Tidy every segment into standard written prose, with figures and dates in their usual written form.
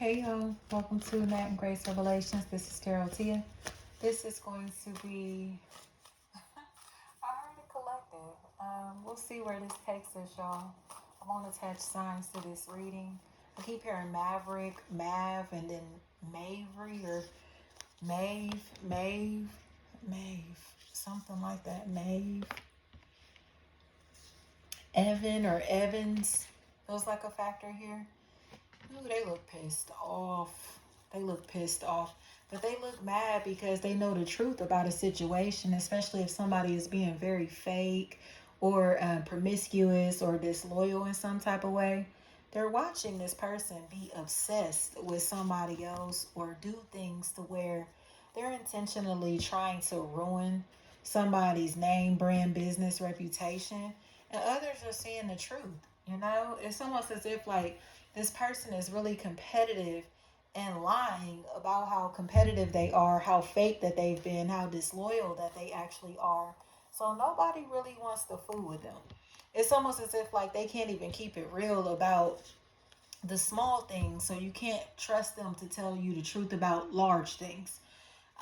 Hey y'all, welcome to Matt and Grace Revelations. This is Carol Tia. This is going to be I heard it collective. We'll see where this takes us, y'all. I won't attach signs to this reading. I keep hearing Maverick, Mav, and then Mavery or Mave, something like that. Mave, Evan or Evans feels like a factor here. Ooh, they look pissed off. They look pissed off. But they look mad because they know the truth about a situation, especially if somebody is being very fake or promiscuous or disloyal in some type of way. They're watching this person be obsessed with somebody else or do things to where they're intentionally trying to ruin somebody's name, brand, business, reputation. And others are seeing the truth. It's almost as if like this person is really competitive and lying about how competitive they are, how fake that they've been, how disloyal that they actually are. So nobody really wants to fool with them. It's almost as if like they can't even keep it real about the small things, so you can't trust them to tell you the truth about large things.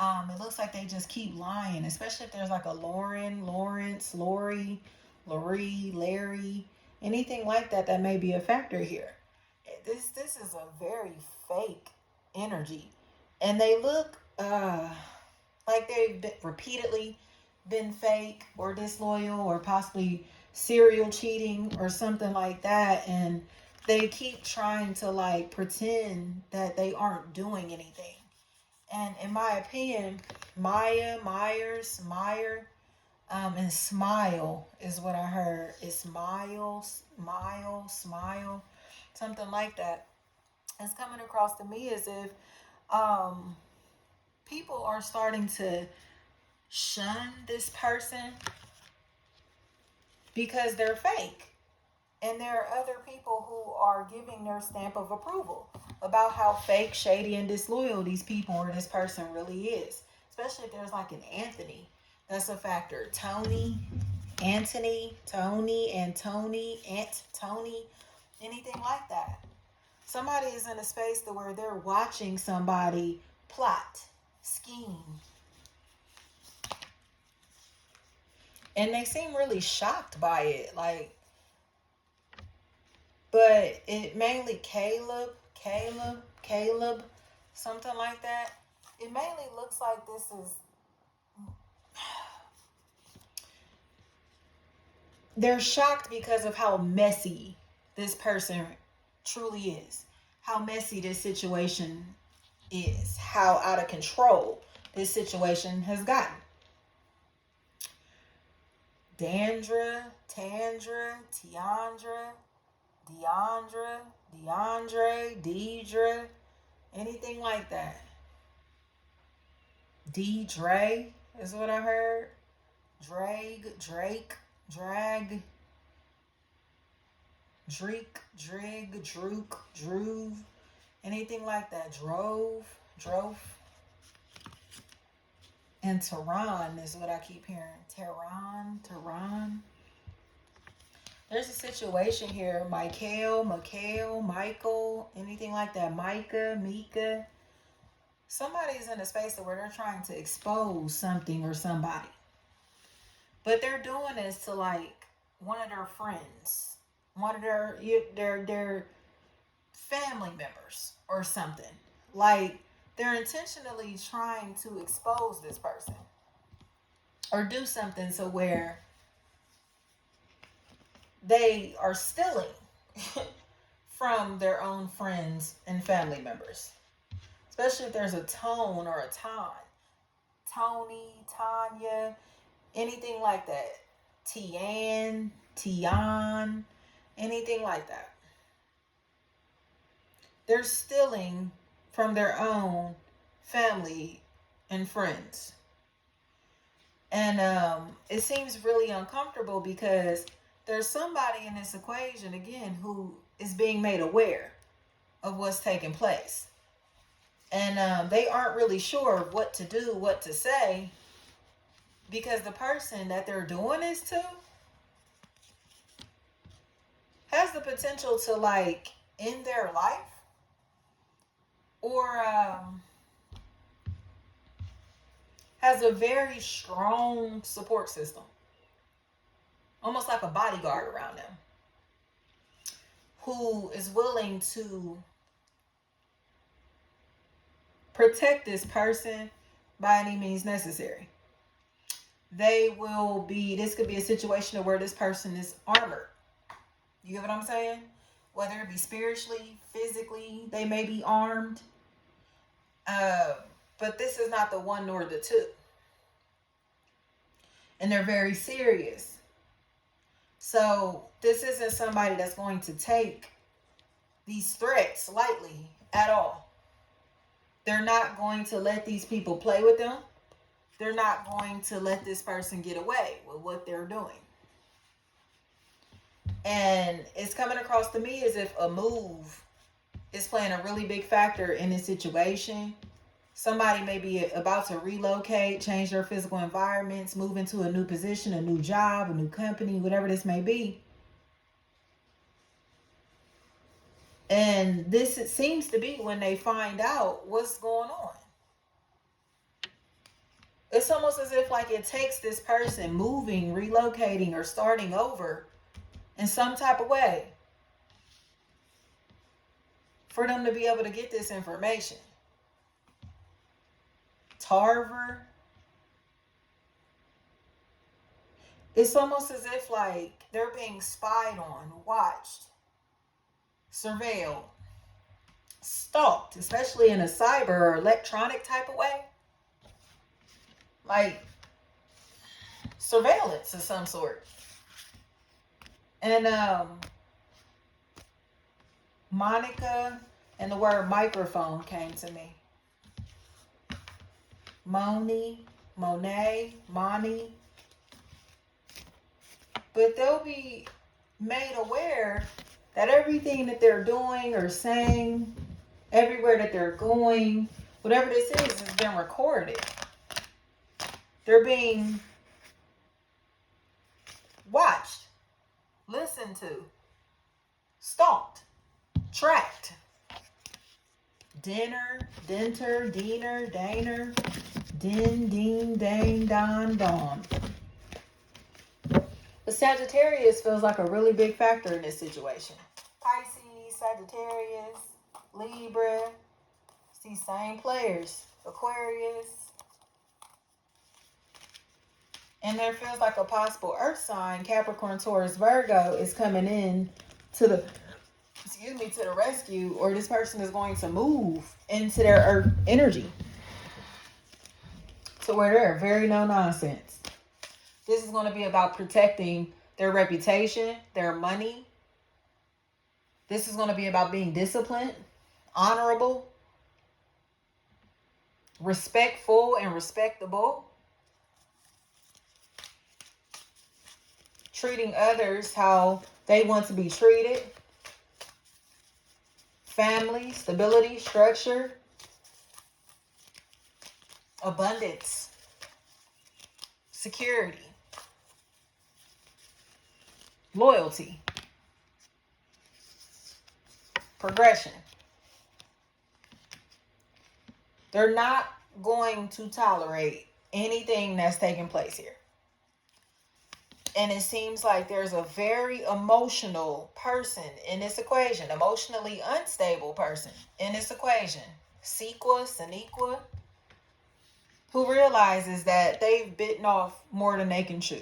It looks like they just keep lying, especially if there's like a Lauren, Lawrence, Lori, Larry, anything like that that may be a factor here. This is a very fake energy, and they look like they've repeatedly been fake or disloyal or possibly serial cheating or something like that, and they keep trying to like pretend that they aren't doing anything. And in my opinion, and smile is what I heard. It's smile, something like that. It's coming across to me as if um, people are starting to shun this person because they're fake. And there are other people who are giving their stamp of approval about how fake, shady, and disloyal these people or this person really is. Especially if there's like an Anthony. That's a factor. Aunt Tony, anything like that. Somebody is in a space to where they're watching somebody plot, scheme, and they seem really shocked by it. But it mainly Caleb, something like that. It mainly looks like this is they're shocked because of how messy this person truly is. How messy this situation is. How out of control this situation has gotten. Tandra, Tiandra, DeAndre, Deidre, anything like that. Dre is what I heard. Drag, Drook, anything like that. Drove. And Tehran is what I keep hearing. Tehran. There's a situation here. Michael, anything like that. Mika. Somebody's in a space where they're trying to expose something or somebody. But they're doing this to like one of their friends, one of their family members or something. Like they're intentionally trying to expose this person or do something so where they are stealing from their own friends and family members. Especially if there's a tone or a ton. Tony, Tanya, anything like that. Tian, anything like that. They're stealing from their own family and friends. And it seems really uncomfortable because there's somebody in this equation, again, who is being made aware of what's taking place. And they aren't really sure what to do, what to say, because the person that they're doing this to has the potential to like end their life or has a very strong support system, almost like a bodyguard around them, who is willing to protect this person by any means necessary. They will be, this could be a situation where this person is armored. You get what I'm saying? Whether it be spiritually, physically, they may be armed. But this is not the one nor the two. And they're very serious. So this isn't somebody that's going to take these threats lightly at all. They're not going to let these people play with them. They're not going to let this person get away with what they're doing. And it's coming across to me as if a move is playing a really big factor in this situation. Somebody may be about to relocate, change their physical environments, move into a new position, a new job, a new company, whatever this may be. And this, it seems to be when they find out what's going on. It's almost as if like it takes this person moving, relocating, or starting over in some type of way for them to be able to get this information. Tarver. It's almost as if like they're being spied on, watched, surveilled, stalked, especially in a cyber or electronic type of way. Like surveillance of some sort. And Monica and the word microphone came to me. Monet, Money. But they'll be made aware that everything that they're doing or saying, everywhere that they're going, whatever this is, has been recorded. They're being watched, listened to, stalked, tracked. Dinner, Daner, Din, Ding, Dang, Don, Dawn. The Sagittarius feels like a really big factor in this situation. Pisces, Sagittarius, Libra, it's these same players. Aquarius. And there feels like a possible earth sign, Capricorn, Taurus, Virgo, is coming in to the rescue, or this person is going to move into their earth energy to where they're very no nonsense. This is going to be about protecting their reputation, their money. This is going to be about being disciplined, honorable, respectful, and respectable. Treating others how they want to be treated. Family, stability, structure, abundance, security, loyalty, progression. They're not going to tolerate anything that's taking place here. And it seems like there's a very emotional person in this equation, emotionally unstable person in this equation, Saniqua, who realizes that they've bitten off more than they can chew.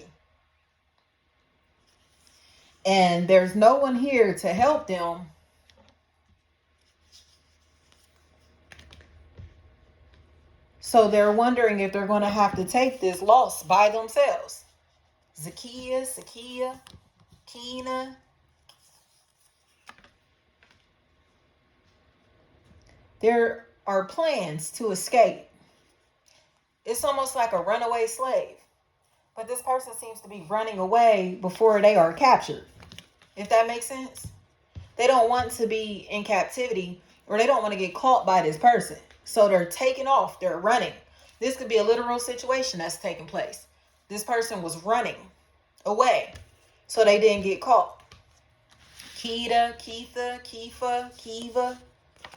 And there's no one here to help them. So they're wondering if they're going to have to take this loss by themselves. Zakia, Keena. There are plans to escape. It's almost like a runaway slave. But this person seems to be running away before they are captured. If that makes sense. They don't want to be in captivity, or they don't want to get caught by this person. So they're taking off. They're running. This could be a literal situation that's taking place. This person was running away so they didn't get caught.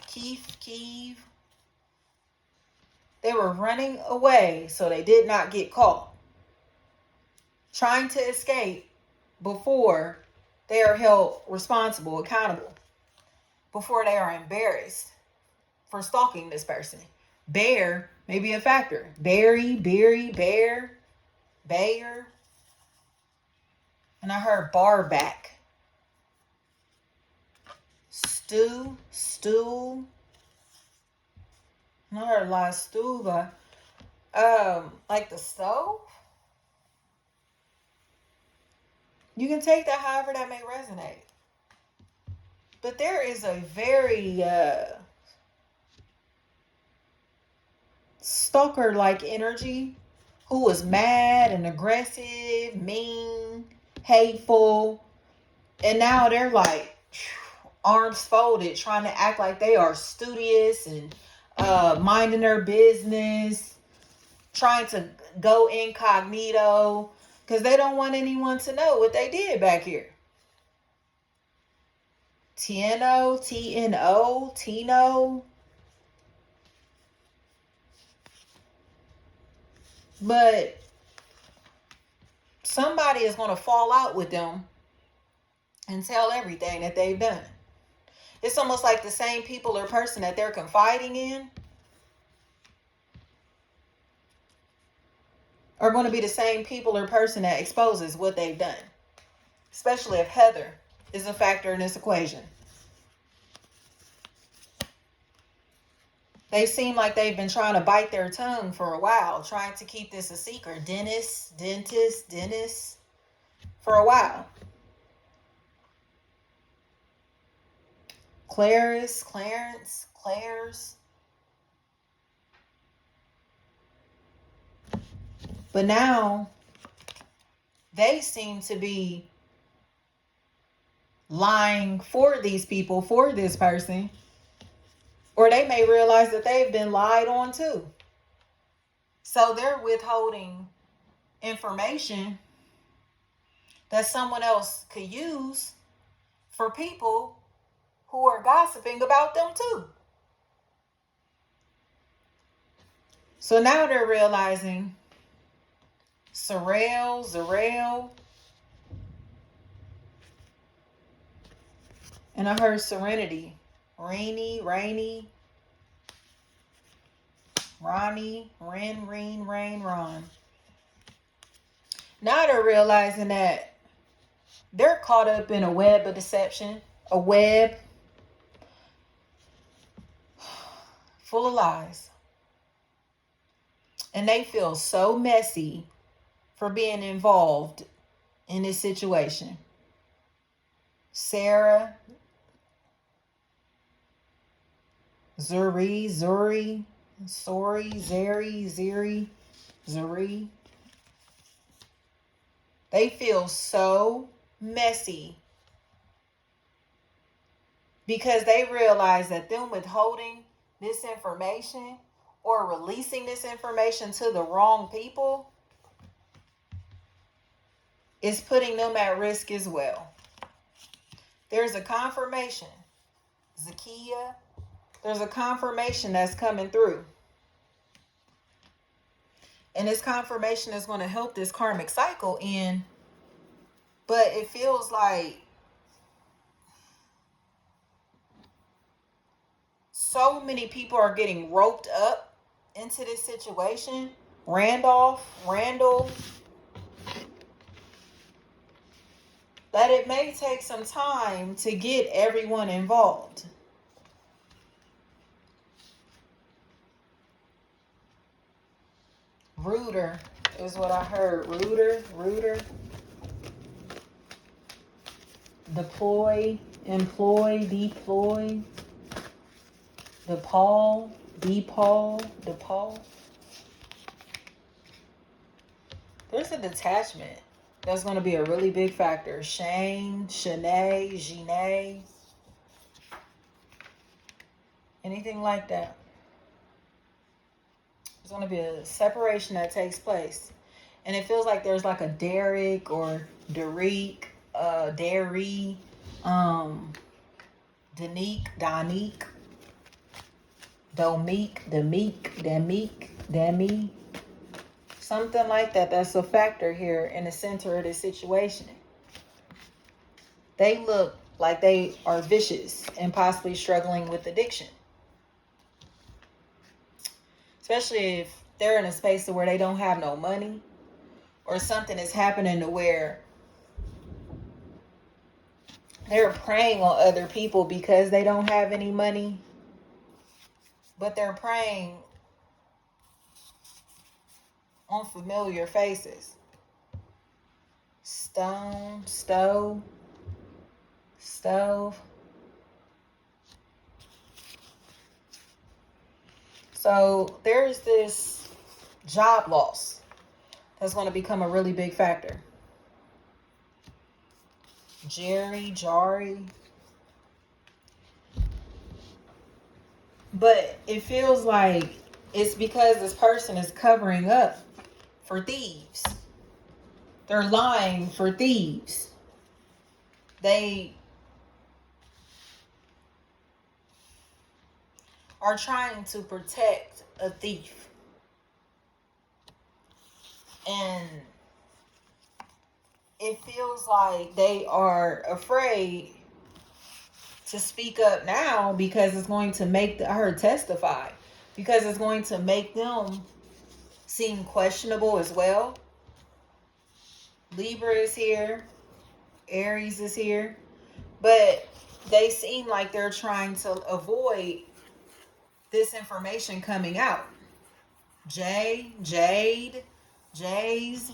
Keith, They were running away so they did not get caught, trying to escape before they are held responsible, accountable, before they are embarrassed for stalking this person. Bear may be a factor. Barry, Bear, Bayer. And I heard bar back. Stool. And I heard a lot of stool, but like the stove. You can take that however that may resonate. But there is a very stalker-like energy who was mad and aggressive, mean, hateful. And now they're like arms folded, trying to act like they are studious and minding their business, trying to go incognito because they don't want anyone to know what they did back here. Tino. But somebody is going to fall out with them and tell everything that they've done. It's almost like the same people or person that they're confiding in are going to be the same people or person that exposes what they've done. Especially if Heather is a factor in this equation. They seem like they've been trying to bite their tongue for a while, trying to keep this a secret. Dentist, for a while. Clarence. But now they seem to be lying for these people, for this person. Or they may realize that they've been lied on too. So they're withholding information that someone else could use for people who are gossiping about them too. So now they're realizing Zarel. And I heard Serenity. Rainy, Ronnie, Ron. Now they're realizing that they're caught up in a web of deception, a web full of lies. And they feel so messy for being involved in this situation. Sarah, Zuri, Zuri. They feel so messy because they realize that them withholding this information or releasing this information to the wrong people is putting them at risk as well. There's a confirmation. Zakiya, there's a confirmation that's coming through. And this confirmation is going to help this karmic cycle end. But it feels like so many people are getting roped up into this situation. Randall, that it may take some time to get everyone involved. Rooter is what I heard. Rooter. Deploy. DePaul. There's a detachment that's going to be a really big factor. Shane, Shanae, Gine. Anything like that. There's going to be a separation that takes place. And it feels like there's like a Derek or Darique, Danique, Donique, Damique. Demi. Something like that. That's a factor here in the center of this situation. They look like they are vicious and possibly struggling with addiction. Especially if they're in a space where they don't have no money, or something is happening to where they're preying on other people because they don't have any money, but they're preying on familiar faces. Stove. So there's this job loss that's going to become a really big factor. Jari. But it feels like it's because this person is covering up for thieves. They're lying for thieves. They are trying to protect a thief. And it feels like they are afraid to speak up now because it's going to make her testify. Because it's going to make them seem questionable as well. Libra is here. Aries is here. But they seem like they're trying to avoid this information coming out. Jade, Jace.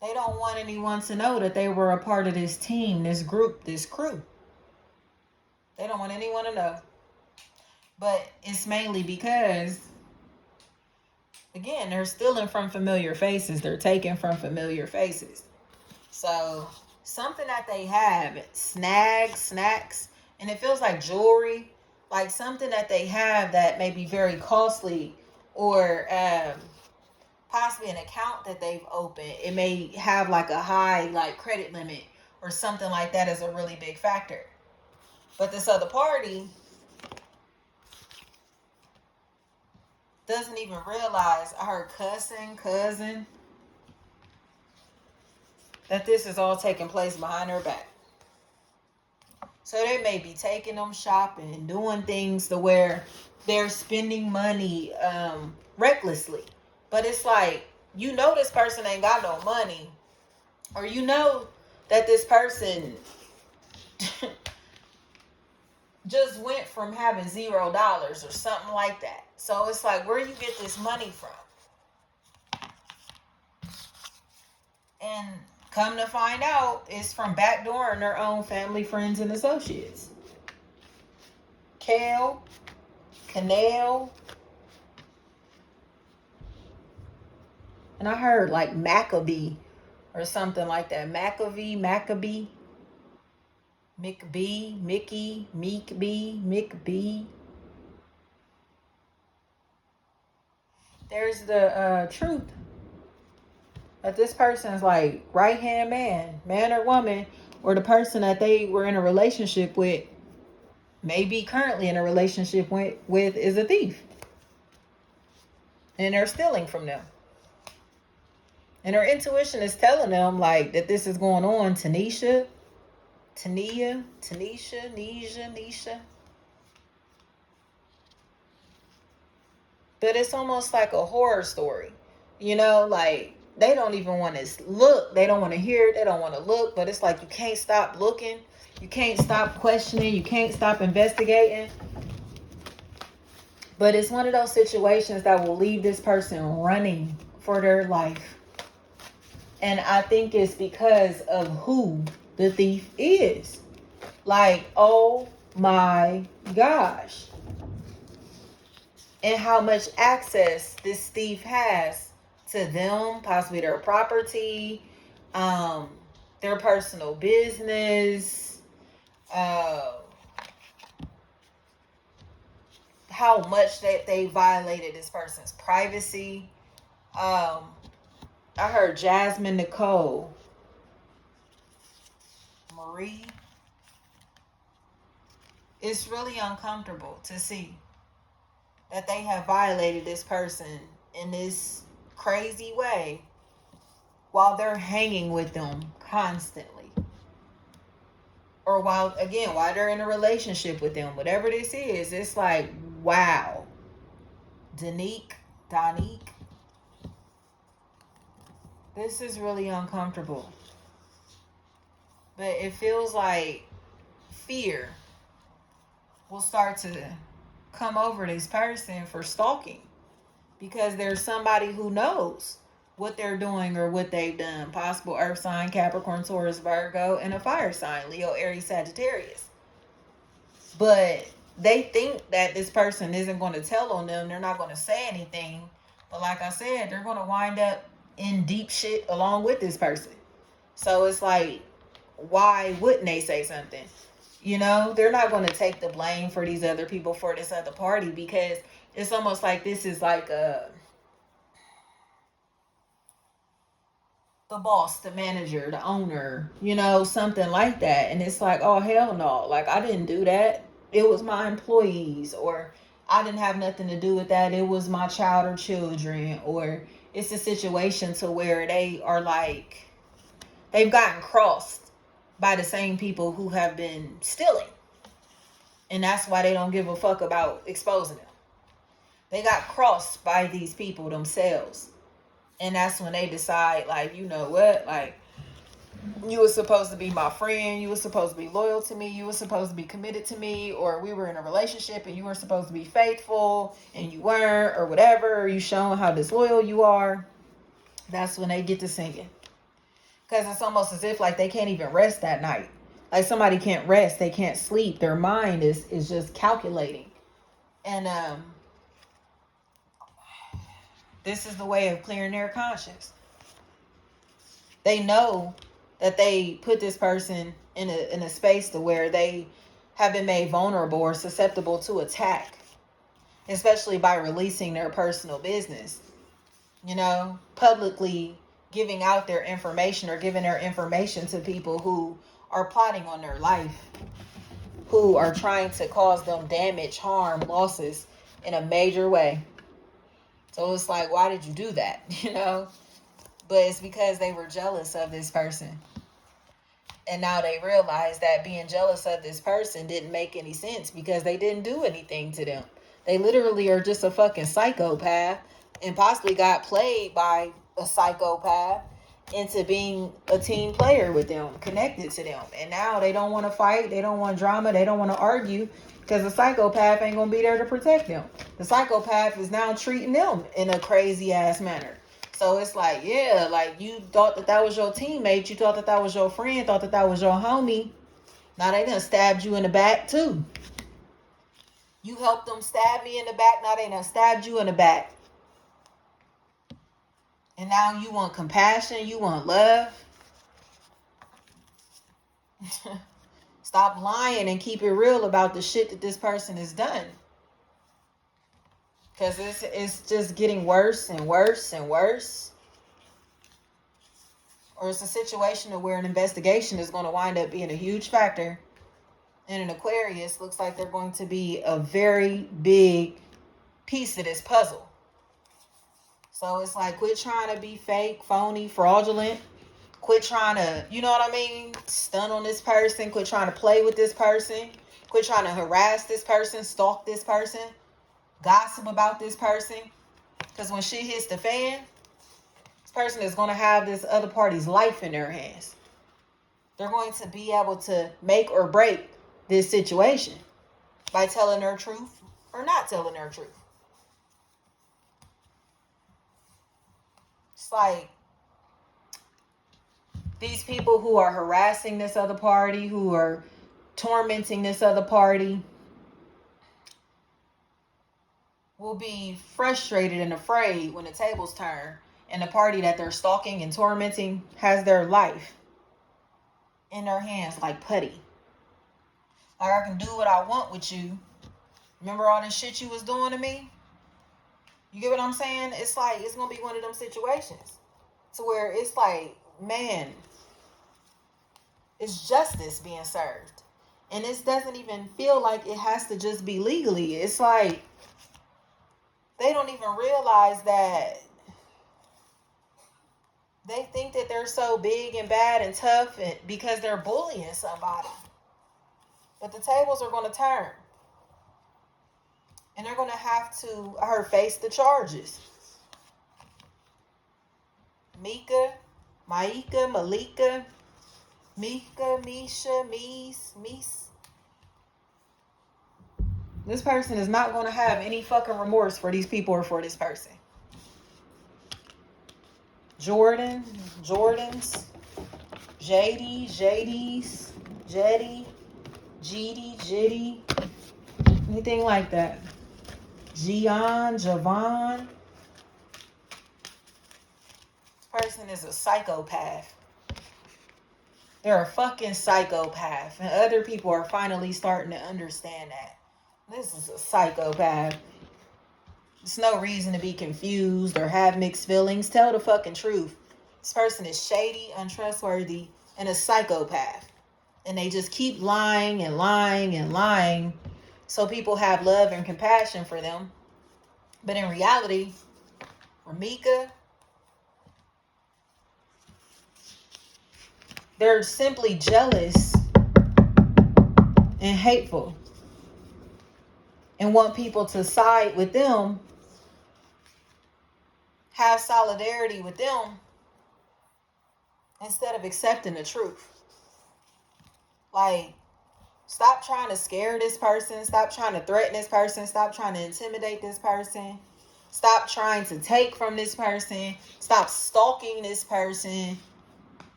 They don't want anyone to know that they were a part of this team, this group, this crew. They don't want anyone to know. But it's mainly because, again, they're stealing from familiar faces. They're taking from familiar faces. So something that they have, snacks, and it feels like jewelry, like something that they have that may be very costly, or possibly an account that they've opened. It may have like a high like credit limit or something like that is a really big factor. But this other party doesn't even realize, I heard cousin, that this is all taking place behind her back. So they may be taking them shopping and doing things to where they're spending money recklessly. But it's like, you know this person ain't got no money. Or you know that this person just went from having $0 or something like that. So it's like, where you get this money from? And come to find out, it's from backdooring their own family, friends, and associates. Canal. And I heard like Maccabee or something like that. Maccabee. Mickbee. There's the truth that this person is like right-hand man or woman, or the person that they were in a relationship with, maybe currently in a relationship with is a thief. And they're stealing from them. And their intuition is telling them like that this is going on. Tanisha. But it's almost like a horror story. You know, like they don't even want to look. They don't want to hear it. They don't want to look. But it's like you can't stop looking. You can't stop questioning. You can't stop investigating. But it's one of those situations that will leave this person running for their life. And I think it's because of who the thief is. Like, oh my gosh. And how much access this thief has to them, possibly their property, their personal business, how much that they violated this person's privacy. I heard Jasmine Nicole, Marie. It's really uncomfortable to see that they have violated this person in this crazy way while they're hanging with them constantly. Or while they're in a relationship with them. Whatever this is, it's like, wow. Donique, this is really uncomfortable. But it feels like fear will start to come over this person for stalking, because there's somebody who knows what they're doing or what they've done. Possible earth sign, Capricorn, Taurus, Virgo, and a fire sign, Leo, Aries, Sagittarius. But they think that this person isn't going to tell on them. They're not going to say anything. But like I said, they're going to wind up in deep shit along with this person. So it's like, why wouldn't they say something? You know, they're not going to take the blame for these other people, for this other party, because it's almost like this is like the boss, the manager, the owner, you know, something like that. And it's like, oh, hell no. Like, I didn't do that. It was my employees, or I didn't have nothing to do with that. It was my child or children. Or it's a situation to where they are like, they've gotten crossed by the same people who have been stealing. And that's why they don't give a fuck about exposing them. They got crossed by these people themselves. And that's when they decide, like, you know what? Like, you were supposed to be my friend. You were supposed to be loyal to me. You were supposed to be committed to me. Or we were in a relationship and you were supposed to be faithful and you weren't, or whatever. Or you showing how disloyal you are. That's when they get to singing. Because it's almost as if like they can't even rest that night. Like somebody can't rest. They can't sleep. Their mind is just calculating. And this is the way of clearing their conscience. They know that they put this person in a space to where they have been made vulnerable or susceptible to attack, especially by releasing their personal business. You know, publicly giving out their information or giving their information to people who are plotting on their life, who are trying to cause them damage, harm, losses in a major way. So it's like, why did you do that? You know? But it's because they were jealous of this person. And now they realize that being jealous of this person didn't make any sense because they didn't do anything to them. They literally are just a fucking psychopath and possibly got played by a psychopath into being a team player with them, connected to them. And now they don't want to fight. They don't want drama. They don't want to argue because the psychopath ain't going to be there to protect them. The psychopath is now treating them in a crazy ass manner. So it's like, yeah, like you thought that was your teammate. You thought that was your friend. Thought that was your homie. Now they done stabbed you in the back too. You helped them stab me in the back. Now they done stabbed you in the back. And now you want compassion. You want love. Stop lying and keep it real about the shit that this person has done. Because it's just getting worse and worse and worse. Or it's a situation where an investigation is going to wind up being a huge factor. And an Aquarius looks like they're going to be a very big piece of this puzzle. So it's like, quit trying to be fake, phony, fraudulent. Quit trying to, you know what I mean? Stun on this person. Quit trying to play with this person. Quit trying to harass this person, stalk this person, gossip about this person. Because when shit hits the fan, this person is going to have this other party's life in their hands. They're going to be able to make or break this situation by telling their truth or not telling their truth. It's like these people who are harassing this other party, who are tormenting this other party, will be frustrated and afraid when the tables turn and the party that they're stalking and tormenting has their life in their hands like putty. Like, I can do what I want with you. Remember all this shit you was doing to me? You get what I'm saying? It's like, it's going to be one of them situations to where it's like, man, it's justice being served. And this doesn't even feel like it has to just be legally. It's like they don't even realize that they think that they're so big and bad and tough and because they're bullying somebody. But the tables are going to turn. And they're going to have to face the charges. Mika, Maika, Malika, Mika, Misha, Mies. This person is not going to have any fucking remorse for these people or for this person. Jordans, JDs, Jetty, Jitty, anything like that. Javon. This person is a psychopath. They're a fucking psychopath. And other people are finally starting to understand that. This is a psychopath. There's no reason to be confused or have mixed feelings. Tell the fucking truth. This person is shady, untrustworthy, and a psychopath. And they just keep lying and lying and lying so people have love and compassion for them. But in reality, Ramika, they're simply jealous and hateful and want people to side with them, have solidarity with them, instead of accepting the truth. Like, stop trying to scare this person. Stop trying to threaten this person. Stop trying to intimidate this person. Stop trying to take from this person. Stop stalking this person.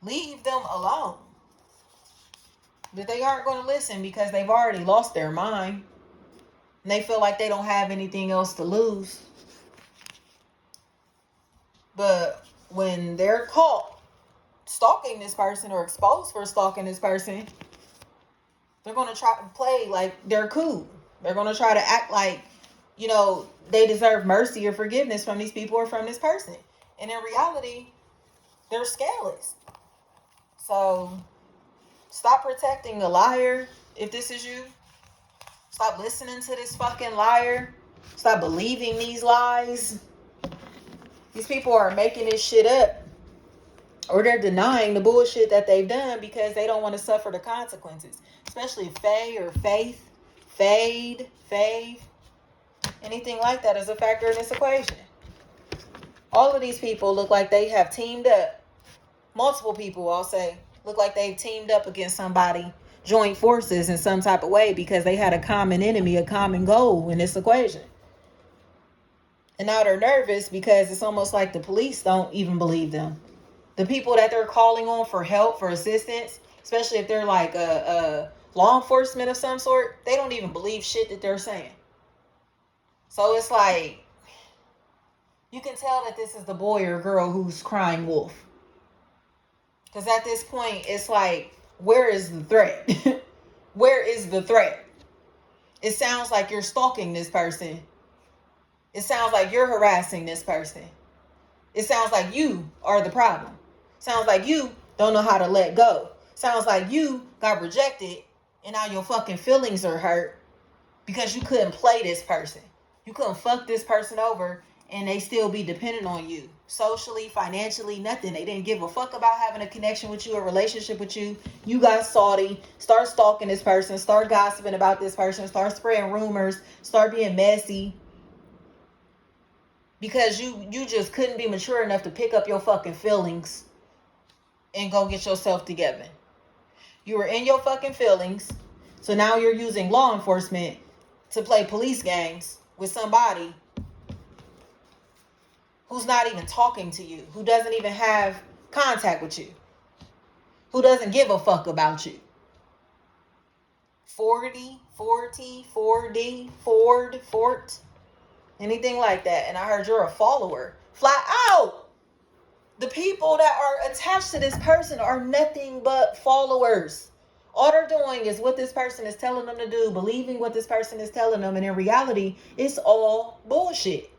Leave them alone. But they aren't going to listen because they've already lost their mind. And they feel like they don't have anything else to lose. But when they're caught stalking this person or exposed for stalking this person, they're going to try to play like they're cool. They're going to try to act like, they deserve mercy or forgiveness from these people or from this person. And in reality, they're scandalous. So stop protecting the liar if this is you. Stop listening to this fucking liar. Stop believing these lies. These people are making this shit up. Or they're denying the bullshit that they've done because they don't want to suffer the consequences. Especially Faye or Faith, Fade, Fave. Anything like that is a factor in this equation. All of these people look like they have teamed up. Multiple people, I'll say, look like they've teamed up against somebody, joined forces in some type of way because they had a common enemy, a common goal in this equation. And now they're nervous because it's almost like the police don't even believe them. The people that they're calling on for help, for assistance, especially if they're like a law enforcement of some sort, they don't even believe shit that they're saying. So it's like, you can tell that this is the boy or girl who's crying wolf. Because at this point, it's like, where is the threat? Where is the threat? It sounds like you're stalking this person. It sounds like you're harassing this person. It sounds like you are the problem. Sounds like you don't know how to let go. Sounds like you got rejected and now your fucking feelings are hurt because you couldn't play this person. You couldn't fuck this person over and they still be dependent on you. Socially, financially, nothing. They didn't give a fuck about having a connection with you, a relationship with you. You got salty. Start stalking this person. Start gossiping about this person. Start spreading rumors. Start being messy. Because you just couldn't be mature enough to pick up your fucking feelings and go get yourself together. You were in your fucking feelings. So now you're using law enforcement to play police games with somebody who's not even talking to you, who doesn't even have contact with you, who doesn't give a fuck about you. 40, Fort, anything like that. And I heard you're a follower. Flat out. The people that are attached to this person are nothing but followers. All they're doing is what this person is telling them to do, believing what this person is telling them. And in reality, it's all bullshit.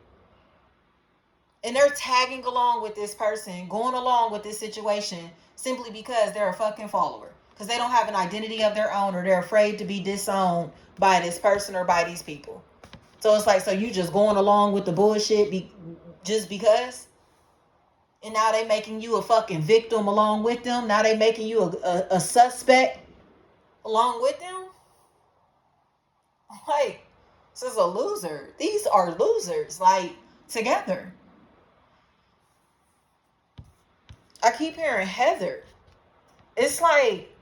And they're tagging along with this person, going along with this situation, simply because they're a fucking follower. because they don't have an identity of their own, or they're afraid to be disowned by this person or by these people. So it's like, so you just going along with the bullshit just because? And now they making you a fucking victim along with them. Now they making you a suspect along with them. Like, this is a loser. These are losers, like, together. I keep hearing Heather. It's like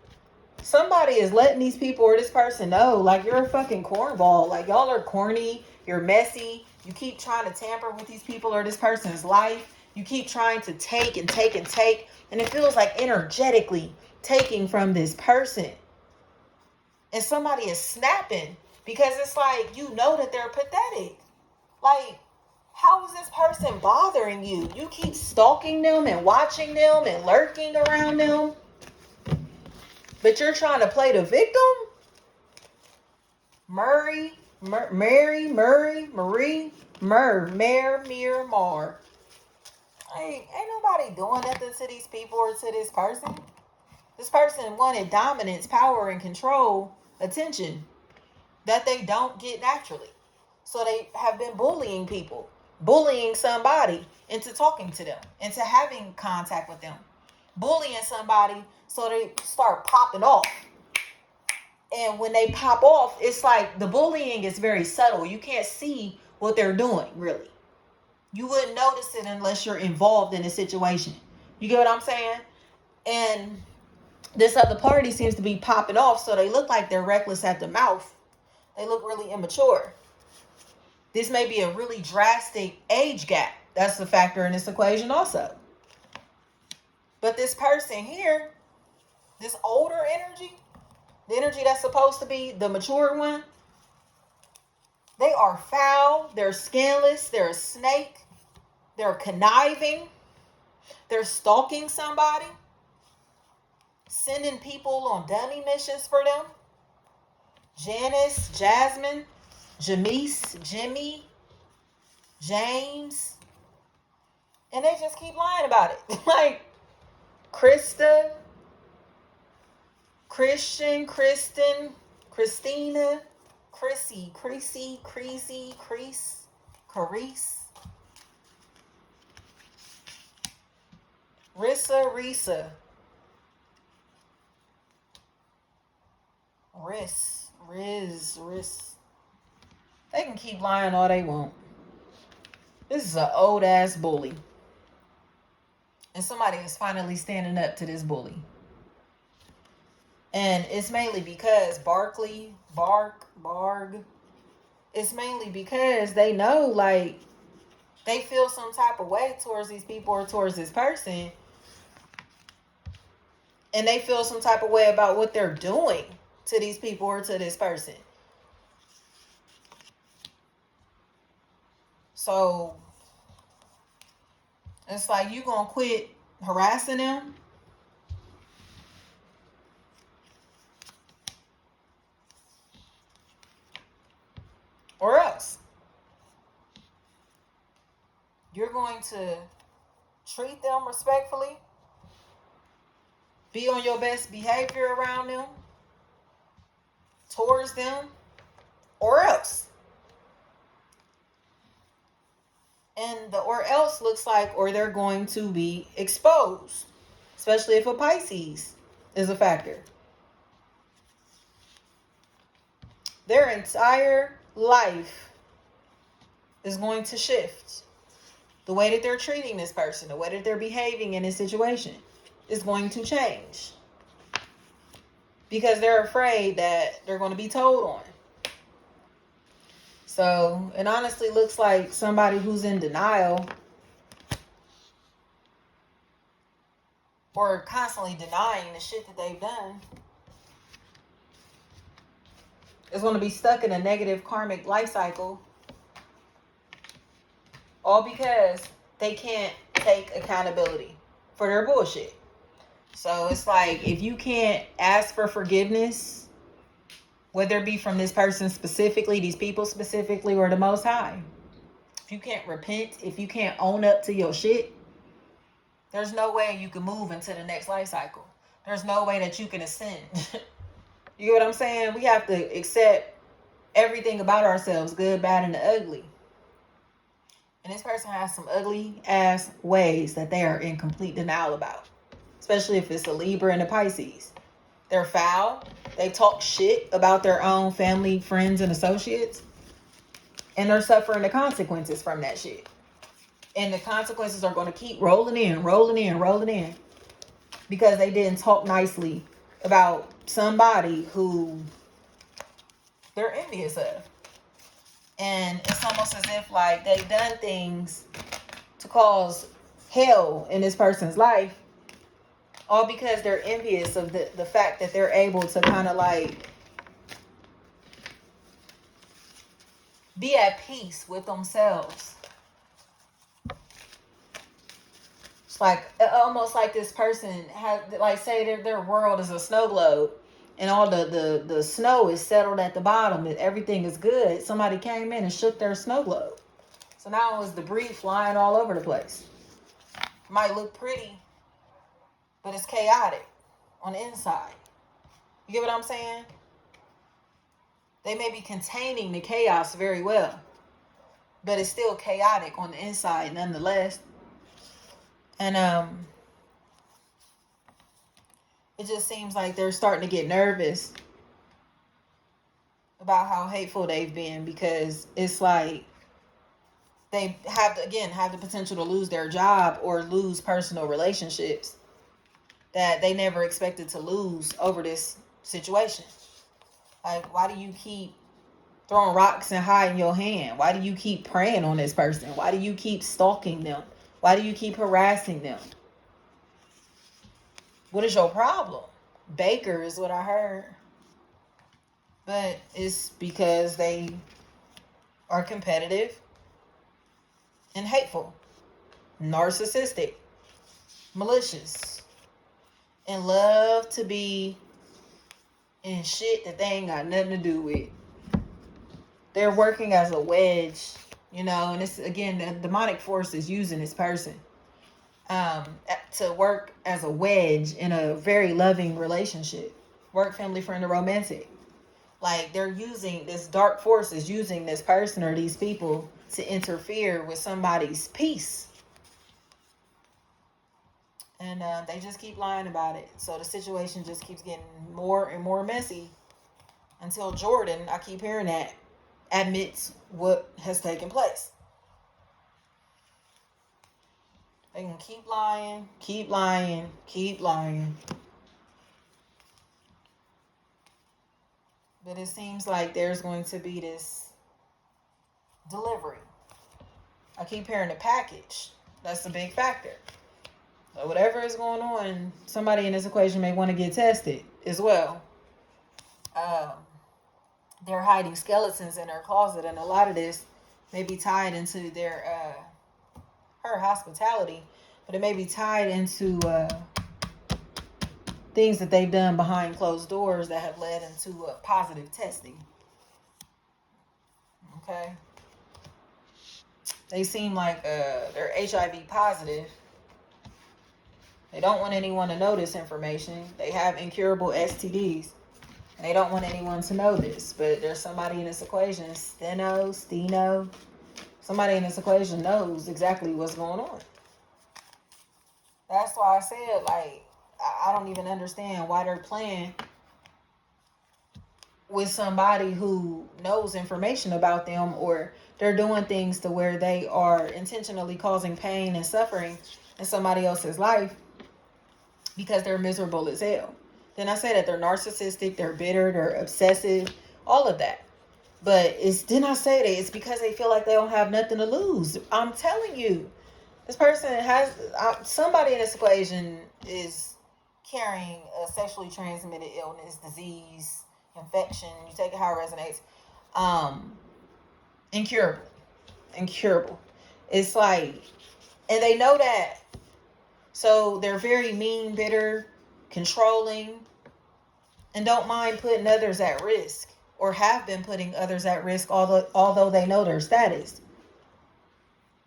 somebody is letting these people or this person know, like, you're a fucking cornball. Like, y'all are corny. You're messy. You keep trying to tamper with these people or this person's life. You keep trying to take and take and take. And it feels like energetically taking from this person. And somebody is snapping because it's like, you know that they're pathetic. Like, how is this person bothering you? You keep stalking them and watching them and lurking around them. But you're trying to play the victim? Marie, Mar. Ain't nobody doing nothing to these people or to this person. This person wanted dominance, power, and control, attention that they don't get naturally. So they have been bullying people, bullying somebody into talking to them, into having contact with them, bullying somebody so they start popping off. And when they pop off, it's like the bullying is very subtle. You can't see what they're doing, really. You wouldn't notice it unless you're involved in a situation. You get what I'm saying? And this other party seems to be popping off, so they look like they're reckless at the mouth. They look really immature. This may be a really drastic age gap. That's a factor in this equation also. But this person here, this older energy, the energy that's supposed to be the mature one, they are foul, they're scandalous, they're a snake, they're conniving, they're stalking somebody, sending people on dummy missions for them. Janice, Jasmine, Jamise, Jimmy, James, and they just keep lying about it. Like Krista, Christian, Kristen, Christina, Chrissy, Creasy, Creasy, Crease, Carice, Risa, Riz. They can keep lying all they want. This is an old ass bully. And somebody is finally standing up to this bully. And it's mainly because Barg, it's mainly because they know, like, they feel some type of way towards these people or towards this person. And they feel some type of way about what they're doing to these people or to this person. So it's like, you gonna quit harassing them? Or else you're going to treat them respectfully, be on your best behavior around them, towards them, or else. And the or else looks like, or they're going to be exposed, especially if a Pisces is a factor. Their entire life is going to shift. The way that they're treating this person, the way that they're behaving in this situation is going to change. Because they're afraid that they're going to be told on. So it honestly looks like somebody who's in denial or constantly denying the shit that they've done is going to be stuck in a negative karmic life cycle, all because they can't take accountability for their bullshit. So it's like, if you can't ask for forgiveness, whether it be from this person specifically, these people specifically, or the Most High, if you can't repent, if you can't own up to your shit, there's no way you can move into the next life cycle. There's no way that you can ascend. You get what I'm saying? We have to accept everything about ourselves, good, bad, and the ugly. And this person has some ugly ass ways that they are in complete denial about, especially if it's a Libra and a Pisces. They're foul. They talk shit about their own family, friends, and associates. And they're suffering the consequences from that shit. And the consequences are going to keep rolling in. Because they didn't talk nicely about somebody who they're envious of. And it's almost as if like they've done things to cause hell in this person's life, all because they're envious of the fact that they're able to kind of like be at peace with themselves. It's like almost like this person has, like, say their world is a snow globe and all the snow is settled at the bottom and everything is good. Somebody came in and shook their snow globe. So now it's debris flying all over the place. It might look pretty, but it's chaotic on the inside. You get what I'm saying? They may be containing the chaos very well, but it's still chaotic on the inside nonetheless. And it just seems like they're starting to get nervous about how hateful they've been, because it's like they have the potential to lose their job or lose personal relationships that they never expected to lose over this situation. Like, why do you keep throwing rocks and hiding your hand? Why do you keep preying on this person? Why do you keep stalking them? Why do you keep harassing them? What is your problem? Baker is what I heard. But it's because they are competitive and hateful, narcissistic, malicious, and love to be in shit that they ain't got nothing to do with. They're working as a wedge, and it's, again, the demonic force is using this person to work as a wedge in a very loving relationship. Work, family, friend, or romantic. Like, they're using this dark force is using this person or these people to interfere with somebody's peace. And they just keep lying about it. So the situation just keeps getting more and more messy until Jordan, I keep hearing that, admits what has taken place. They can keep lying. But it seems like there's going to be this delivery. I keep hearing the package. That's the big factor. So whatever is going on, somebody in this equation may want to get tested as well. They're hiding skeletons in their closet, and a lot of this may be tied into her hospitality, but it may be tied into things that they've done behind closed doors that have led into positive testing. Okay. They seem like they're HIV positive. They don't want anyone to know this information. They have incurable STDs. They don't want anyone to know this. But there's somebody in this equation, Steno. Somebody in this equation knows exactly what's going on. That's why I said, like, I don't even understand why they're playing with somebody who knows information about them, or they're doing things to where they are intentionally causing pain and suffering in somebody else's life because they're miserable as hell. Then I say that they're narcissistic, they're bitter, they're obsessive, all of that. But didn't I say that it's because they feel like they don't have nothing to lose? I'm telling you, this person has, somebody in this equation is carrying a sexually transmitted illness, disease, infection. You take it how it resonates. Incurable. It's like, and they know that. So they're very mean, bitter, controlling, and don't mind putting others at risk, or have been putting others at risk, although they know their status.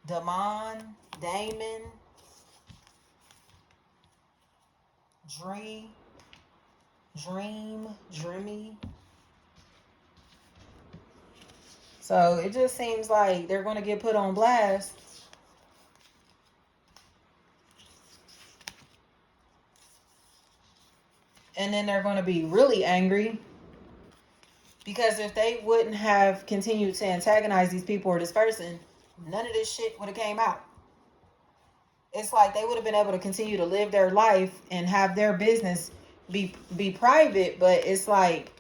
Damon, Dree, Dreamy. So it just seems like they're going to get put on blast. And then they're going to be really angry. Because if they wouldn't have continued to antagonize these people or this person, none of this shit would have came out. It's like they would have been able to continue to live their life and have their business be private, but it's like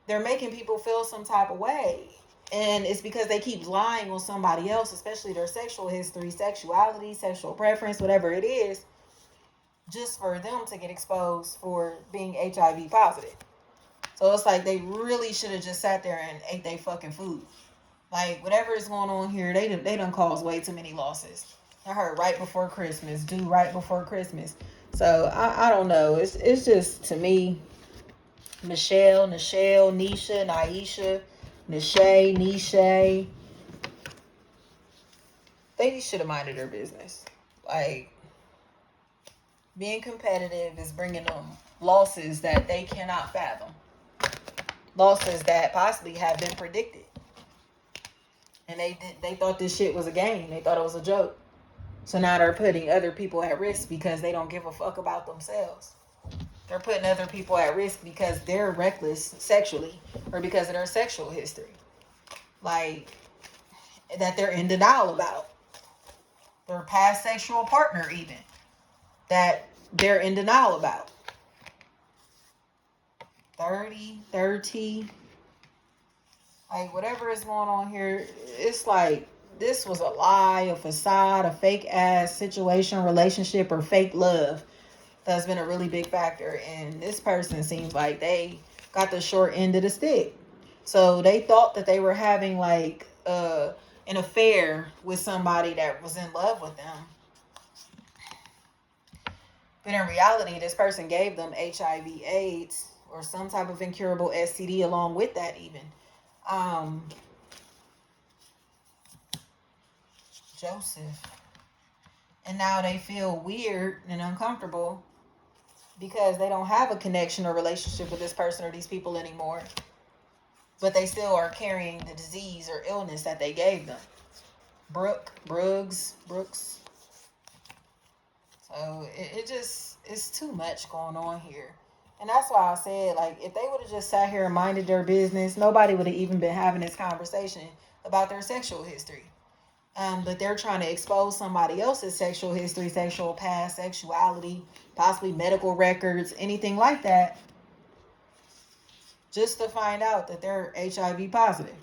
they're making people feel some type of way. And it's because they keep lying on somebody else, especially their sexual history, sexuality, sexual preference, whatever it is, just for them to get exposed for being HIV positive. So it's like they really should have just sat there and ate their fucking food. Like, whatever is going on here, they done caused way too many losses. I heard right before Christmas, due right before Christmas. So I don't know. It's just, to me, Michelle, Nisha, Naisha, Nisha, they should have minded their business. Like, being competitive is bringing them losses that they cannot fathom. Losses that possibly have been predicted. And they thought this shit was a game. They thought it was a joke. So now they're putting other people at risk because they don't give a fuck about themselves. They're putting other people at risk because they're reckless sexually or because of their sexual history. Like, that they're in denial about. Their past sexual partner even. That they're in denial about. 30. Like, whatever is going on here, it's like, this was a lie, a facade, a fake ass situation, relationship, or fake love that's been a really big factor. And this person seems like they got the short end of the stick. So they thought that they were having like an affair with somebody that was in love with them. But in reality, this person gave them HIV, AIDS, or some type of incurable STD along with that even. Joseph. And now they feel weird and uncomfortable because they don't have a connection or relationship with this person or these people anymore. But they still are carrying the disease or illness that they gave them. Brooks. So it's too much going on here. And that's why I said, like, if they would have just sat here and minded their business, nobody would have even been having this conversation about their sexual history. But they're trying to expose somebody else's sexual history, sexual past, sexuality, possibly medical records, anything like that, just to find out that they're HIV positive.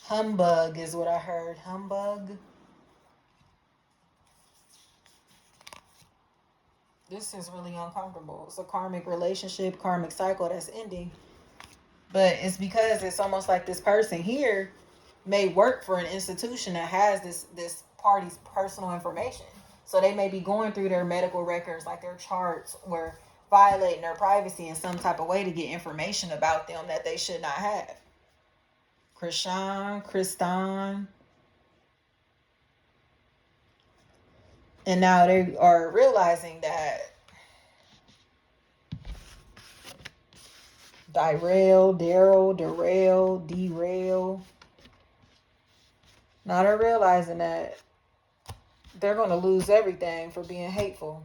Humbug is what I heard. Humbug. This is really uncomfortable. It's a karmic relationship, karmic cycle that's ending. But it's because it's almost like this person here may work for an institution that has this party's personal information. So they may be going through their medical records, like their charts, or violating their privacy in some type of way to get information about them that they should not have. Kristan. And now they are realizing that derail. Now they're realizing that they're going to lose everything for being hateful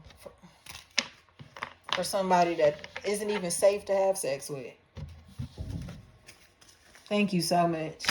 for somebody that isn't even safe to have sex with. Thank you so much.